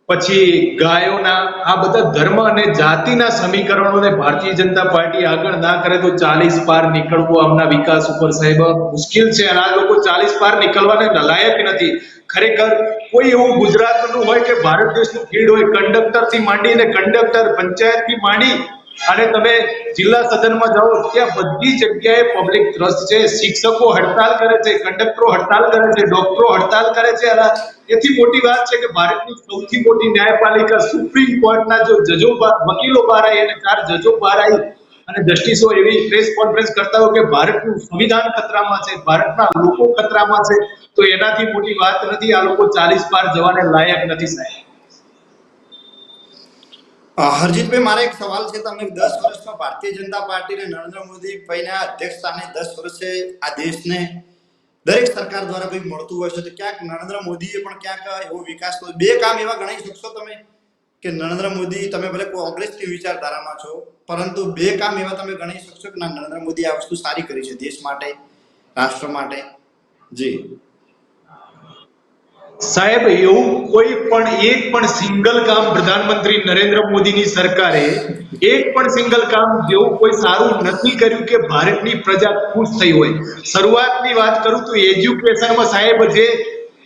પછી ગાયોના આ બધા ધર્મ અને જાતિના સમીકરણોને ભારતીય જનતા પાર્ટી આગળ ના કરે તો 40 પાર નીકળવું આમના વિકાસ ઉપર સાહેબ મુશ્કેલ છે. અને આ લોકો 40 પાર નીકળવાને લાયક નથી. ખરેખર કોઈ એવું ગુજરાતનું હોય કે ભારત દેશનું ફીલ્ડ હોય, કંડક્ટર થી માંડીને કંડક્ટર, પંચાયત થી માંડી અને તમે જિલ્લા સદનમાં જાઓ ત્યાં બધી જગ્યાએ પબ્લિક ત્રસ્ત છે. શિક્ષકો હડતાલ કરે છે, કંડક્ટરો હડતાલ કરે છે, ડોક્ટરો હડતાલ કરે છે. એથી મોટી વાત છે કે ભારતની સૌથી મોટી ન્યાયપાલિકા સુપ્રીમ કોર્ટના જો જજો, વકીલો બહાર આવી અને 4 જજો બહાર આવી અને જસ્ટિસો એવી પ્રેસ કોન્ફરન્સ કરતા હોય કે ભારતનું સંવિધાન ખતરામાં છે, ભારતના લોકો ખતરામાં છે, તો એનાથી મોટી વાત નથી. આ લોકો 40 પાર જવાને લાયક નથી સાહેબ. હરજીતભાઈ, મારે એક સવાલ છે તમને. 10 વર્ષમાં ભારતીય જનતા પાર્ટી અને નરેન્દ્ર મોદી ભાઈના અધ્યક્ષ સ્થાને 10 વર્ષે આ દેશને દરેક સરકાર દ્વારા કંઈક મળતું હોય છે, તો ક્યાંક નરેન્દ્ર મોદીએ પણ ક્યાંક એવો વિકાસ તો બે કામ એવા ગણાઈ શકશો તમે કે નરેન્દ્ર મોદી, તમે ભલે કોંગ્રેસની વિચારધારામાં છો, પરંતુ બે કામ એવા તમે ગણાઈ શકશો કે ના, નરેન્દ્ર મોદી આ વસ્તુ સારી કરી છે દેશ માટે, રાષ્ટ્ર માટે? જી સાહેબ, એવું કોઈ પણ એક પણ સિંગલ કામ પ્રધાનમંત્રી નરેન્દ્ર મોદીની સરકારે એક પણ સિંગલ કામ જેવું કોઈ સારું નથી કર્યું કે ભારતની પ્રજા ખુશ થઈ હોય. શરૂઆતની વાત કરું તો એજ્યુકેશનમાં સાહેબ, જે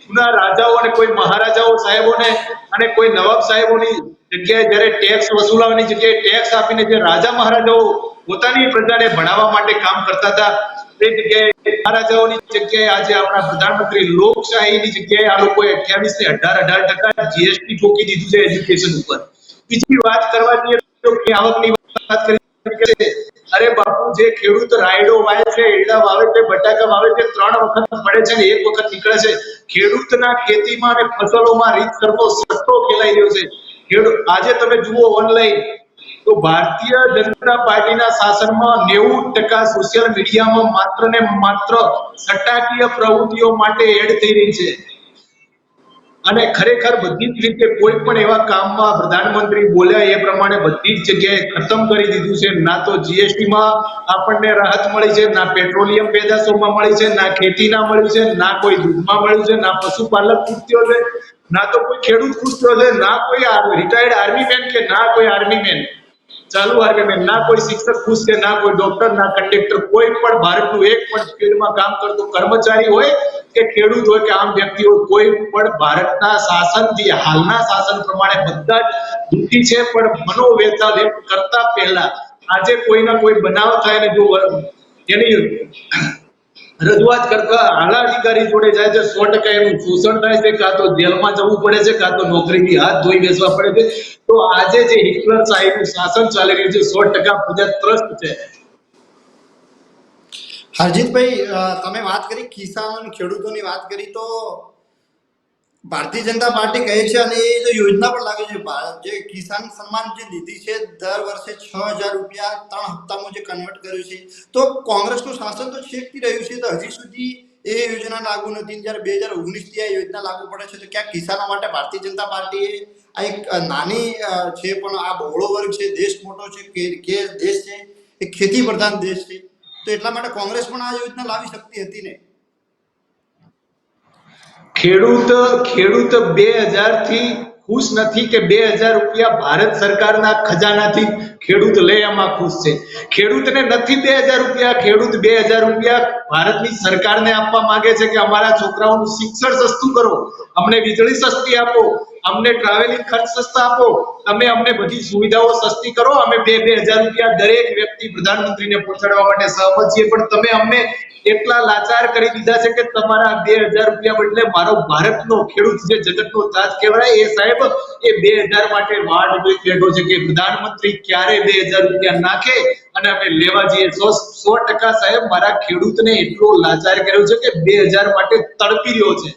જૂના રાજાઓ અને કોઈ મહારાજાઓ સાહેબોને અને કોઈ નવાબ સાહેબોની જગ્યાએ જ્યારે ટેક્સ વસૂલવાની જગ્યાએ ટેક્સ આપીને જે રાજા મહારાજાઓ પોતાની પ્રજાને ભણાવવા માટે કામ કરતા હતા, તે જગ્યાએ મહારાજાઓની જગ્યાએ આજે આપણા પ્રધાનમંત્રી લોકશાહીની જગ્યાએ આ લોકોએ 28 ને 18% જીએસટી ઠોકી દીધું છે એજ્યુકેશન ઉપર. બીજી વાત કરવા જઈએ તો આવકની વાત કરી, અરે બાપુ, જે ખેડૂત રાયડો વાવે છે, એરડા વાવે છે, બટાકા વાવે છે, 3 વખત પડે છે ને 1 વખત નીકળે છે. ખેડૂતના ખેતીમાં અને ફસલોમાં રીતસરનો સટ્ટો ખેલાઈ રહ્યો છે. આજે તમે જુઓ ઓનલાઈન તો ભારતીય જનતા પાર્ટીના શાસનમાં 90% સોશિયલ મીડિયામાં માત્ર ને માત્ર સટ્ટાકીય પ્રવૃત્તિઓ માટે એડ થઈ રહી છે. અને ખરેખર બધી જ રીતે કોઈ પણ એવા કામમાં પ્રધાનમંત્રી બોલ્યા એ પ્રમાણે બધી જ જગ્યાએ ખતમ કરી દીધું છે. ના તો જીએસટી માં આપણને રાહત મળી છે, ના પેટ્રોલિયમ પેદાશોમાં મળી છે, ના ખેતીના મળી છે, ના કોઈ દૂધમાં મળ્યું છે, ના પશુપાલક ખુશ થયો છે, ના તો કોઈ ખેડૂત ખુશ થયો છે, ના કોઈ રિટાયર્ડ આર્મી મેન કે ના કોઈ આર્મી મેન, ચાલુ આર્મી મેન, ના કોઈ શિક્ષક ખુશ છે, ના કોઈ ડોક્ટર, ના કંડક્ટર, કોઈ પણ ભારતનું એક પણ ફિલ્ડમાં કામ કરતો કર્મચારી હોય કે ખેડૂત હોય કે આમ વ્યક્તિ હોય, કોઈ પણ ભારતના શાસનથી, હાલના શાસન પ્રમાણે બધા જ દુઃખી છે. પણ મનોવ્યથા વ્યક્ત કરતા પહેલા આજે કોઈના કોઈ બનાવ થાય ને જો એની રજૂઆત કરતા આલા અધિકારી જોડે જાય છે, 100% એનું શોષણ થાય છે, કાં તો જેલમાં જવું પડે છે, કાં તો નોકરીથી હાથ ધોઈ બેસવા પડે છે. તો આજે જે હિટલર શાહીનું શાસન ચાલી રહ્યું છે, 100% પ્રજા ત્રસ્ત છે. હરજીતભાઈ, તમે વાત કરી કિસાનો અને ખેડૂતોની વાત કરી, તો ભારતીય જનતા પાર્ટી કહે છે અને એ જો યોજના પણ લાગે છે, જે કિસાન સન્માન જે નિધિ છે, દર વર્ષે 6,000 રૂપિયા 3 હપ્તામાં જે કન્વર્ટ કર્યું છે, તો કોંગ્રેસનું શાસન તો છેકથી રહ્યું છે, તો હજી સુધી એ યોજના લાગુ નથી. જ્યારે 2019 થી આ યોજના લાગુ પડે છે, તો ક્યાંક કિસાનો માટે ભારતીય જનતા પાર્ટીએ આ એક નાની છે પણ આ બહોળો વર્ગ છે, દેશ મોટો છે, કે દેશ છે એ ખેતી પ્રધાન દેશ છે, તો એટલા માટે કોંગ્રેસ પણ આ યોજના લાવી શકતી હતી ને? ખેડૂત 2000 થી ખુશ નથી કે 2000 રૂપિયા ભારત સરકારના ખજાનાથી ખેડૂત લે એમાં ખુશ છે. ખેડૂતને નથી 2000 રૂપિયા, ખેડૂત 2000 રૂપિયા ભારતની સરકારને આપવા માંગે છે કે અમારા છોકરાઓનું શિક્ષણ સસ્તું કરો, અમને વીજળી સસ્તી આપો, અમને ટ્રાવેલિંગ ખર્ચ સસ્તા આપો, તમે અમને બધી સુવિધાઓ સસ્તી કરો, અમે 2000 રૂપિયા દરેક વ્યક્તિ પ્રધાનમંત્રીને પહોંચાડવા માટે સહમત છીએ, પણ તમે અમને એટલા લાચાર કરી દીધા છે કે તમારા 2000 રૂપિયા બદલે મારો ભારતનો ખેડૂત જે જગતનો તાજ કહેવાય એ સાહેબ એ 2000 માટે વાડ જોઈ બેઠો છે કે પ્રધાનમંત્રી ક્યારે 2000 રૂપિયા નાખે અને અમે લેવા જઈએ. 100% સાહેબ મારા ખેડૂતને એટલો લાચાર કર્યો છે કે 2000 માટે તડપી રહ્યો છે.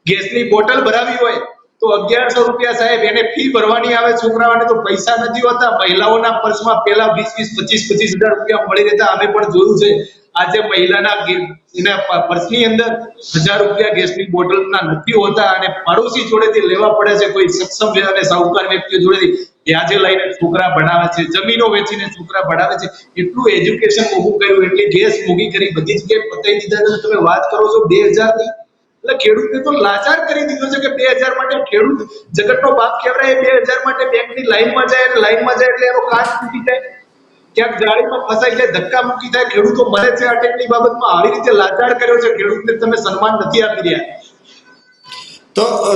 ગેસની બોટલ ભરાવી હોય તો 1100 રૂપિયા સાહેબ એને ફી ભરવાની આવે, છોકરાઓને તો પૈસા નથી હોતા. મહિલાઓના પર્સમાં પેલા 20,000 રૂપિયા મળી રહેતા, અમે પણ જોયું છે. આજે મહિલાના એના પર્સની અંદર 1000 રૂપિયા ગેસની બોટલના નથી હોતા અને પડોશી જોડેથી લેવા પડે છે, કોઈ સક્ષમ અને સાહુકાર વ્યક્તિઓ જોડેથી વ્યાજે લઈને છોકરા ભણાવે છે, જમીનો વેચીને છોકરા ભણાવે છે. એટલું એજ્યુકેશન મોંઘું કર્યું, એટલી ગેસ મોંઘી કરી, બધી જગ્યાએ પતાવી દીધા. તમે વાત કરો છો 2000 ની, એટલે ખેડૂતને તો લાચાર કરી દીધો છે કે 2000 માટે ખેડૂત જગતનો બાપ કહેવાય. 2000 માટે બેંકની લાઈનમાં જાય અને લાઈનમાં જાય એટલે એનો કાચ તૂટી જાય, ક્યાંક જાળીમાં ફસાઈ જાય, ધક્કા મૂકી થાય, ખેડૂતો મરે છે. આ ટેકની બાબતમાં આવી રીતે લાચાર કર્યો છે ખેડૂતને, તમે સન્માન નથી આપી રહ્યા.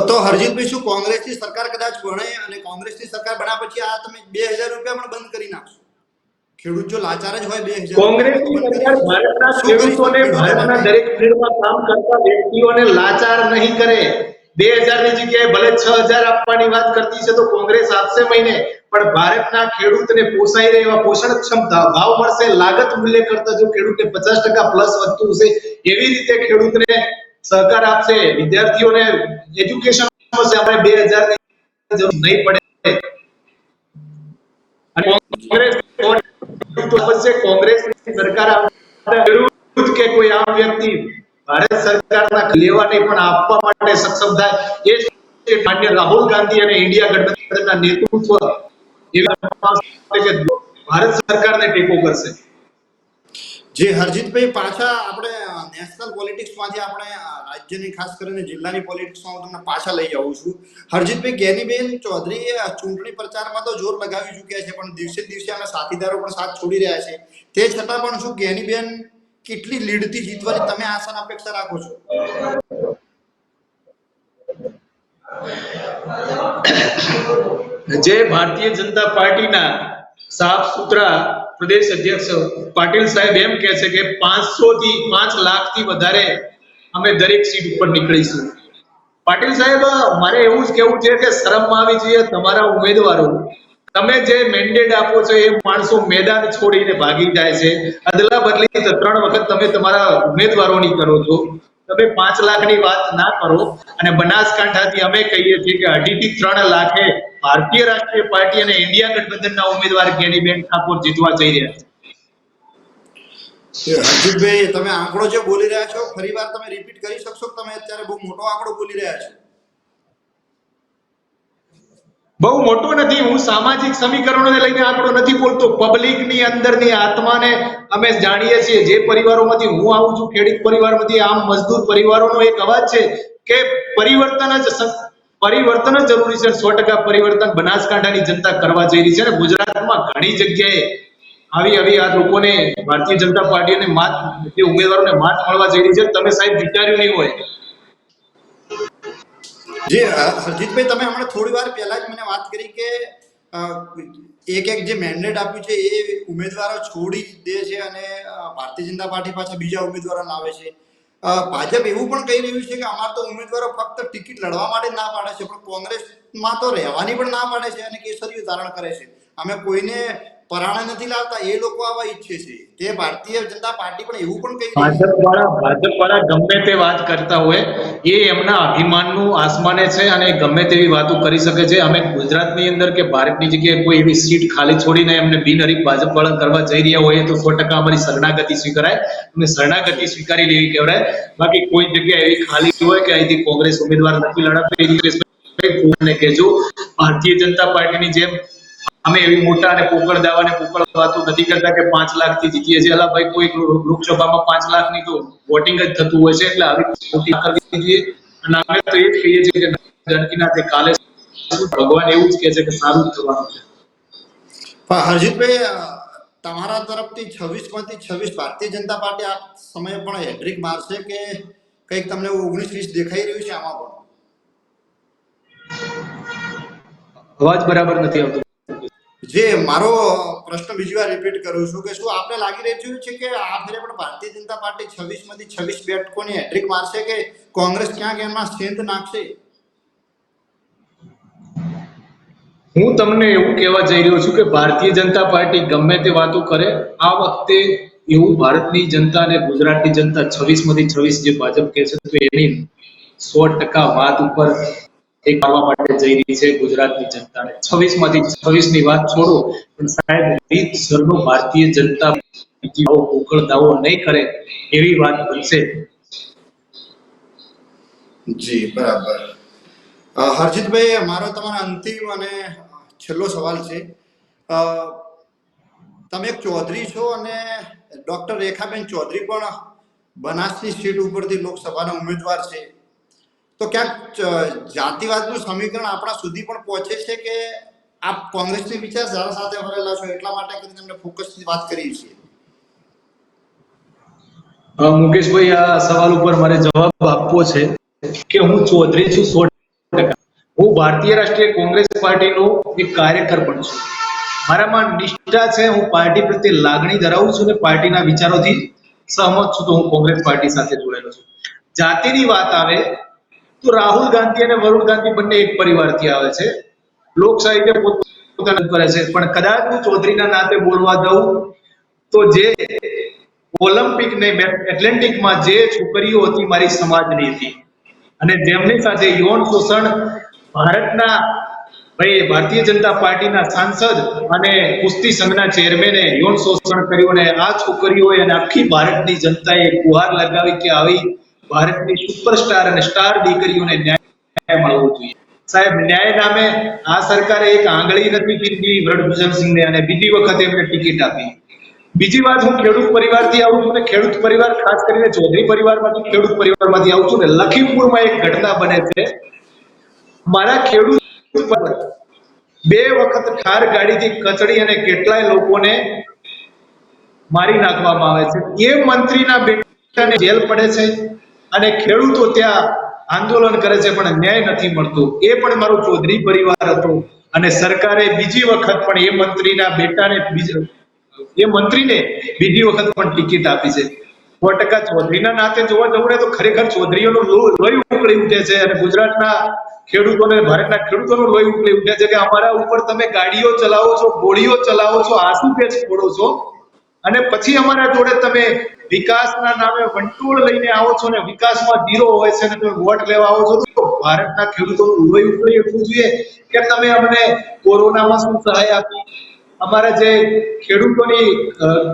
તો હરજીતભાઈ, શું કોંગ્રેસની સરકાર કદાચ બને અને કોંગ્રેસની સરકાર બન્યા પછી આ તમે 2000 રૂપિયા પણ બંધ કરી નાખશો? ખેડૂત જો લાચાર જ હોય 2000 કોંગ્રેસની સરકાર ભારતના ખેડૂતોને, ભારતના દરેક ફિલ્ડમાં કામ કરતા વ્યક્તિઓને લાચાર નહીં કરે. 2000 ની જગ્યાએ ભલે 6000 આપવાની વાત કરતી છે તો કોંગ્રેસ આપશે મહિને, પણ ભારતના ખેડૂતને પોસાઈ રહે એવા પોષણક્ષમ ભાવ મળશે. લાગત મૂલ્ય કરતા જો ખેડૂતને 50% પ્લસ વધતું હશે એવી રીતે ખેડૂતને સહકાર આપશે. વિદ્યાર્થીઓને એજ્યુકેશન મળશે. આપણે 2000 ની જરૂર નહીં પડે. અને કોંગ્રેસ કોંગ્રેસની સરકાર વિરુદ્ધ કે કોઈ આમ વ્યક્તિ ભારત સરકારના લેવાને પણ આપવા માટે સક્ષમ થાય એ જ માન્ય રાહુલ ગાંધી અને ઇન્ડિયા ગઠબંધનના નેતૃત્વ ભારત સરકારને ટેકો કરશે. જે હરજીતભાઈ પાછા આપણે નેશનલ પોલિટિક્સમાંથી આપણે રાજ્યની ખાસ કરીને જિલ્લાની પોલિટિક્સમાં હું તમને પાછા લઈ જાઉં છું. હરજીતભાઈ જ્ઞાનીબેન ચૌધરીએ ચૂંટણી પ્રચારમાં તો જોર લગાવી ચૂક્યા છે, પણ દિવસે દિવસે અમે સાથીદારો પણ સાથ છોડી રહ્યા છે. તે છતાં પણ શું જ્ઞાનીબેન કેટલી લીડથી જીતવાની તમે આશા અપેક્ષા રાખો છો? જે ભારતીય જનતા પાર્ટીના સાફ સુથરા પ્રદેશ અધ્યક્ષ પાટીલ સાહેબ એમ કહે છે કે 500 થી 5 લાખથી વધારે અમે દરેક સીટ ઉપર નીકળીશું. પાટીલ સાહેબ, મારે એવું જ કેવું છે કે શરમમાં આવી જોઈએ તમારા ઉમેદવારો. તમે જે મેન્ડેટ આપો છો એ માણસો મેદાન છોડીને ભાગી જાય છે. અદલા બદલી 3 વખત તમે તમારા ઉમેદવારોની કરો છો. તમે 5 લાખની વાત ના કરો. અને બનાસકાંઠાથી અમે કહીએ છીએ કે 2.5 થી 3 લાખે ભારતીય રાષ્ટ્રીય પાર્ટી અને ઇન્ડિયા ગઠબંધનના ઉમેદવાર જ્ઞાનીબેન ઠાકોર જીતવા જઈ રહ્યા છે. હરજીતભાઈ, તમે આંકડો જે બોલી રહ્યા છો ફરીવાર તમે રિપીટ કરી શકશો? તમે અત્યારે બહુ મોટો આંકડો બોલી રહ્યા છો. બહુ મોટો નથી. હું સામાજિક સમીકરણોને લઈને આંકડો નથી બોલતો. પબ્લિકની અંદરની આત્માને અમે જાણીએ છીએ. જે પરિવારોમાંથી હું આવું છું, ખેડૂત પરિવારમાંથી, આમ મજદૂર પરિવારોનો એક અવાજ છે કે પરિવર્તન જ જરૂરી છે. 100% પરિવર્તન બનાસકાંઠાની જનતા કરવા જઈ રહી છે. અને ગુજરાતમાં ઘણી જગ્યાએ આવી આ લોકોને ભારતીય જનતા પાર્ટીને જે ઉમેદવારોને માત મળવા જઈ રહી છે. તમે સાહેબ વિચાર્યું નહીં હોય. જે હરજીતભાઈ, તમે હમણાં થોડી વાર પહેલા જ મને વાત કરી કે એક જે મેન્ડેટ આપ્યું છે એ ઉમેદવારો છોડી દે છે અને ભારતીય જનતા પાર્ટી પાછા બીજા ઉમેદવારો લાવે છે. ભાજપ એવું પણ કહી રહ્યું છે કે અમારા તો ઉમેદવારો ફક્ત ટિકિટ લડવા માટે ના પાડે છે, પણ કોંગ્રેસમાં તો રહેવાની પણ ના પાડે છે અને કેસરીયું ધારણ કરે છે. અમે કોઈને પરાણે નથી લાવતા, એ લોકો આવા ઈચ્છે છે. તે ભારતીય જનતા પાર્ટી પણ એવું પણ કહી રહી છે. ભાજપવાળા ગમે તે વાત કરતા હોય એ એમના અભિમાનનું આસમાને છે અને ગમે તેવી વાતો કરી શકે છે. અમે ગુજરાતની અંદર કે ભારતની જગ્યાએ કોઈ એવી સીટ ખાલી છોડીને એમને બિનહરીફ ભાજપવાળા કરવા જઈ રહ્યા હોય તો 100% અમારી શરણાગતિ સ્વીકારાય. અમે શરણાગતિ સ્વીકારી લેવી કહેવાય. બાકી કોઈ જગ્યાએ એવી ખાલી હોય કે અહીંથી કોંગ્રેસ ઉમેદવાર નથી લડતા, કહેજો. ભારતીય જનતા પાર્ટીની જેમ અમે એવી મોટા અને પોકળ દાવા અને પોકળ વાતો નથી કરતા કે 5 લાખથી જીતીએ છીએ. અલા ભાઈ, કોઈ લોકસભામાં 5 લાખની તો વોટિંગ જ થતું હોય છે. એટલે આવી ખોટી કરવી જોઈએ. અને અમે તો એ જ કહીએ છીએ કે જાનકીનાથે કાલે ભગવાન એવું જ કહે છે કે સારું જ થવાનું છે. હરજીતભાઈ, તમારા તરફથી 26માંથી 26 ભારતીય જનતા પાર્ટી આ સમયે પણ હેટ્રિક મારશે કે કંઈક તમને 19-20 દેખાઈ રહ્યું છે આમાં પણ? અવાજ બરાબર નથી આવતો. જે મારો પ્રશ્ન બીજી વાર રિપીટ કરું છું કે શું આપને લાગી રહ્યું છે કે આ ફેરે પણ ભારતીય જનતા પાર્ટી 26માંથી 26 બેઠકોની હેટ્રિક મારશે કે કોંગ્રેસ ક્યાંક એમાં સેંધ નાખશે? હું તમને એવું કહેવા જઈ રહ્યો છું કે ભારતીય જનતા પાર્ટી ગમે તે વાતો કરે, આ વખતે એવું ભારતની જનતા અને ગુજરાતની જનતા 26માંથી 26 જે ભાજપ કહે છે તો એની 100% વાત ઉપર એક કરવા માટે જઈ રહી છે ગુજરાતની જનતાને. 26માંથી 26ની વાત છોડો, પણ સાહેબ રીતસરનો ભારતીય જનતા પોકળ દાવો નહીં કરે એવી વાત બનશે. જી, બરાબર. હરજીતભાઈ, મારો તમારા અંતિમ અને છેલ્લો સવાલ છે. તમે એક ચૌધરી છો અને ડોક્ટર રેખાબેન ચૌધરી પણ બનાસની સીટ ઉપરથી લોકસભાના ઉમેદવાર છે. તો ક્યાંક જાતિવાદનું સમીકરણ આપણા સુધી પણ પહોંચે છે કે આપ કોંગ્રેસની વિચારધારા સાથે ભરેલા છો એટલા માટે કરીને તમને ફોકસની વાત કરી છે? મુકેશભાઈ, આ સવાલ ઉપર મારે જવાબ આપવો છે કે હું ચૌધરી છું 100%. હું ભારતીય રાષ્ટ્રીય કોંગ્રેસ પાર્ટીનો એક કાર્યકર પણ છું. મારામાં નિષ્ઠા છે. હું પાર્ટી પ્રત્યે લાગણી ધરાવું છું અને પાર્ટીના વિચારોથી સહમત છું, તો હું કોંગ્રેસ પાર્ટી સાથે જોડાયેલો છું. જાતિની વાત આવે તો રાહુલ ગાંધી અને વરુણ ગાંધી બંને એક પરિવારથી આવે છે. લોકશાહી પોતાનું કરે છે. પણ કદાચ હું ચૌધરીના નાતે બોલવા દઉં તો જે ઓલિમ્પિક ને એટલેન્ટિકમાં જે છોકરીઓ હતી મારી સમાજની હતી અને જેમની સાથે યૌન શોષણ ભારતના ભાઈ ભારતીય જનતા પાર્ટીના સાંસદ અને કુસ્તી સંઘના ચેરમેને યૌન શોષણ કર્યું અને આ છોકરીઓએ અને આખી ભારતની જનતાએ ગુહાર લગાવી કે આવી ભારતની સુપરસ્ટાર અને સ્ટાર દીકરીઓને ન્યાય મળવો જોઈએ. સાહેબ, ન્યાય નામે આ સરકારે એક આંગળી નથી ફીરવી વ્રજભૂષણસિંહને અને બીજી વખત એમને ટિકિટ આપી. બીજી વાત, હું ખેડૂત પરિવારથી આવું છું ને ખેડૂત પરિવાર ખાસ કરીને ચૌધરી પરિવારમાંથી ખેડૂત પરિવારમાંથી આવું છું ને લખીમપુરમાં એક ઘટના બને છે. મારા ખેડૂત પર 2 વખત ઠાર ગાડીથી કચડી અને કેટલાય લોકોને મારી નાખવામાં આવે છે. એ મંત્રીના બેટાને જેલ પડે છે અને ખેડૂતો ત્યાં આંદોલન કરે છે પણ ન્યાય નથી મળતો. એ પણ મારો ચૌધરી પરિવાર હતો અને સરકારે બીજી વખત પણ એ મંત્રીના બેટાને એ મંત્રીને બીજી વખત પણ ટિકિટ આપી છે. 100% ચૌધરીના નાતે જોવા જવું ને તો ખરેખર ચૌધરીઓનું લોહી ઉકળી ઉઠે છે અને ગુજરાતના ખેડૂતોને, ભારતના ખેડૂતોનું લોહી ઉકળી ઉઠે છે કે અમારા ઉપર તમે ગાડીઓ ચલાવો છો, ગોળીઓ ચલાવો છો, આંસુ ગેસ છોડો છો અને પછી અમારા જોડે તમે વિકાસના નામે વંટોળ લઈને આવો છો ને વિકાસમાં ઝીરો હોય છે ને તમે વોટ લેવા આવો છો. તો ભારતના ખેડૂતોનું લોહી ઉકળી ઉઠવું જોઈએ કે તમે અમને કોરોનામાં શું સહાય આપી, અમારા જે ખેડૂતોની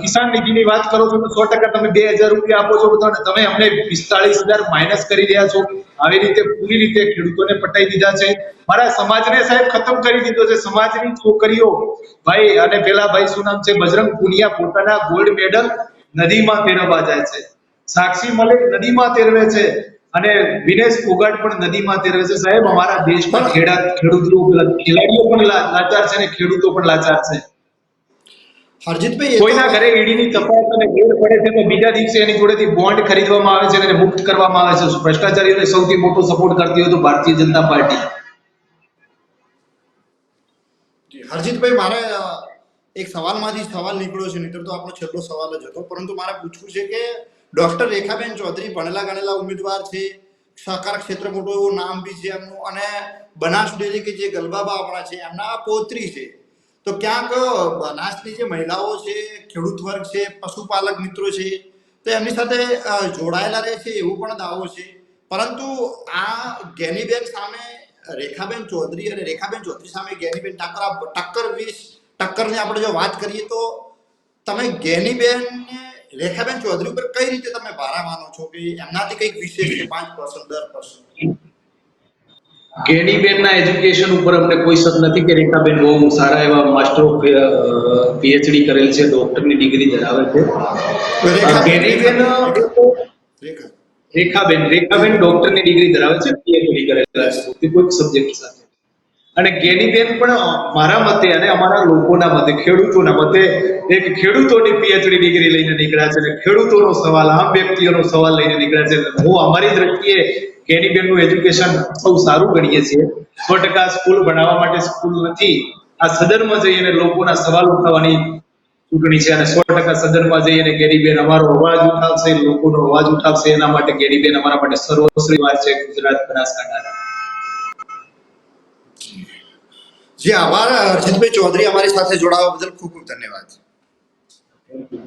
કિસાન નિધિની વાત કરો છો તો 100% તમે 2000 રૂપિયા આપો છો, તમે અમને 45,000 માઇનસ કરી રહ્યા છો. આવી રીતે પૂરી રીતે ખેડૂતોને પટાઈ દીધા છે. મારા સમાજને સાહેબ ખતમ કરી દીધો છે. સમાજની છોકરીઓ ભાઈ, અને પેલા ભાઈ શું નામ છે, બજરંગ પુનિયા પોતાના ગોલ્ડ મેડલ નદીમાં ફેરવવા જાય છે. સાક્ષી મલિક નદીમાં તેરવે છે અને વિનેશ ફોગાટ પણ નદીમાં તેરવે છે. સાહેબ, અમારા દેશમાં ખેડૂતો, ખેલાડીઓ પણ લાચાર છે અને ખેડૂતો પણ લાચાર છે. હરજીતભાઈ, કોઈના ઘરે ઈડીની તપાસ અને રેડ પડે છે તો બીજા દિવસે એની જોડેથી બોન્ડ ખરીદવામાં આવે છે અને એને મુક્ત કરવામાં આવે છે. ભ્રષ્ટાચારીઓને સૌથી મોટો સપોર્ટ કરતી હોય તો ભારતીય જનતા પાર્ટી. હરજીતભાઈ, મારે એક સવાલમાંથી સવાલ નીકળ્યો છે, નહીતર તો આપણો છેલ્લો સવાલ જ હતો, પરંતુ મારે પૂછવું છે કે ડોક્ટર રેખાબેન ચૌધરી ભણેલા ગણેલા ઉમેદવાર છે, સહકાર ક્ષેત્ર મોટું એવું નામ બી છે એમનું, અને બનાસ ડેરી કે જે ગલબાબા આપણા છે એમના પૌત્રી છે. તો ક્યાંક બનાસની જે મહિલાઓ છે, ખેડૂત વર્ગ છે, પશુપાલક મિત્રો છે, તો એમની સાથે જોડાયેલા રહે છે એવું પણ દાવો છે. પરંતુ આ ગેનીબેન સામે રેખાબેન ચૌધરી અને રેખાબેન ચૌધરી સામે ગેનીબેન ટક્કરની આપણે જો વાત કરીએ તો તમે ગેનીબેન ને રેખાબેન ચૌધરી ઉપર કઈ રીતે તમે ભારા માનો છો કે એમનાથી કંઈક વિશેષ છે 5% 10%? ગેનીબેનના એજ્યુકેશન ઉપર અમને કોઈ શક નથી કે રેખાબેન બહુ સારા એવા માસ્ટર ઓફ પીએચડી કરેલ છે, ડોક્ટરની ડિગ્રી ધરાવે છે. ગેનીબેન રેખાબેન ડોક્ટરની ડિગ્રી ધરાવે છે, પીએચડી કરેલા છે કોઈ સબ્જેક્ટ સાથે. અને ગેનીબેન પણ મારા મતે અને અમારા લોકોના મતે, ખેડૂતોના મતે એક ખેડૂતોની પીએચડી ડિગ્રી લઈને નીકળ્યા છે અને ખેડૂતોનો સવાલ, આમ વ્યક્તિઓનો સવાલ લઈને નીકળ્યા છે. હું અમારી દ્રષ્ટિએ ગેનીબેનનું એજ્યુકેશન બહુ સારું ગણીએ છીએ. 100% સ્કૂલ ભણાવવા માટે સ્કૂલ નથી, આ સદનમાં જઈને લોકોના સવાલ ઉઠાવવાની ચૂંટણી છે અને 100% સદનમાં જઈને ગેનીબેન અમારો અવાજ ઉઠાવશે, લોકોનો અવાજ ઉઠાવશે. એના માટે ગેનીબેન અમારા માટે સર્વશ્રેય વાત છે ગુજરાત બનાસકાંઠાના. જી આભાર હરજીતભાઈ ચૌધરી, અમારી સાથે જોડાવા બદલ ખૂબ ખૂબ ધન્યવાદ. Thank you.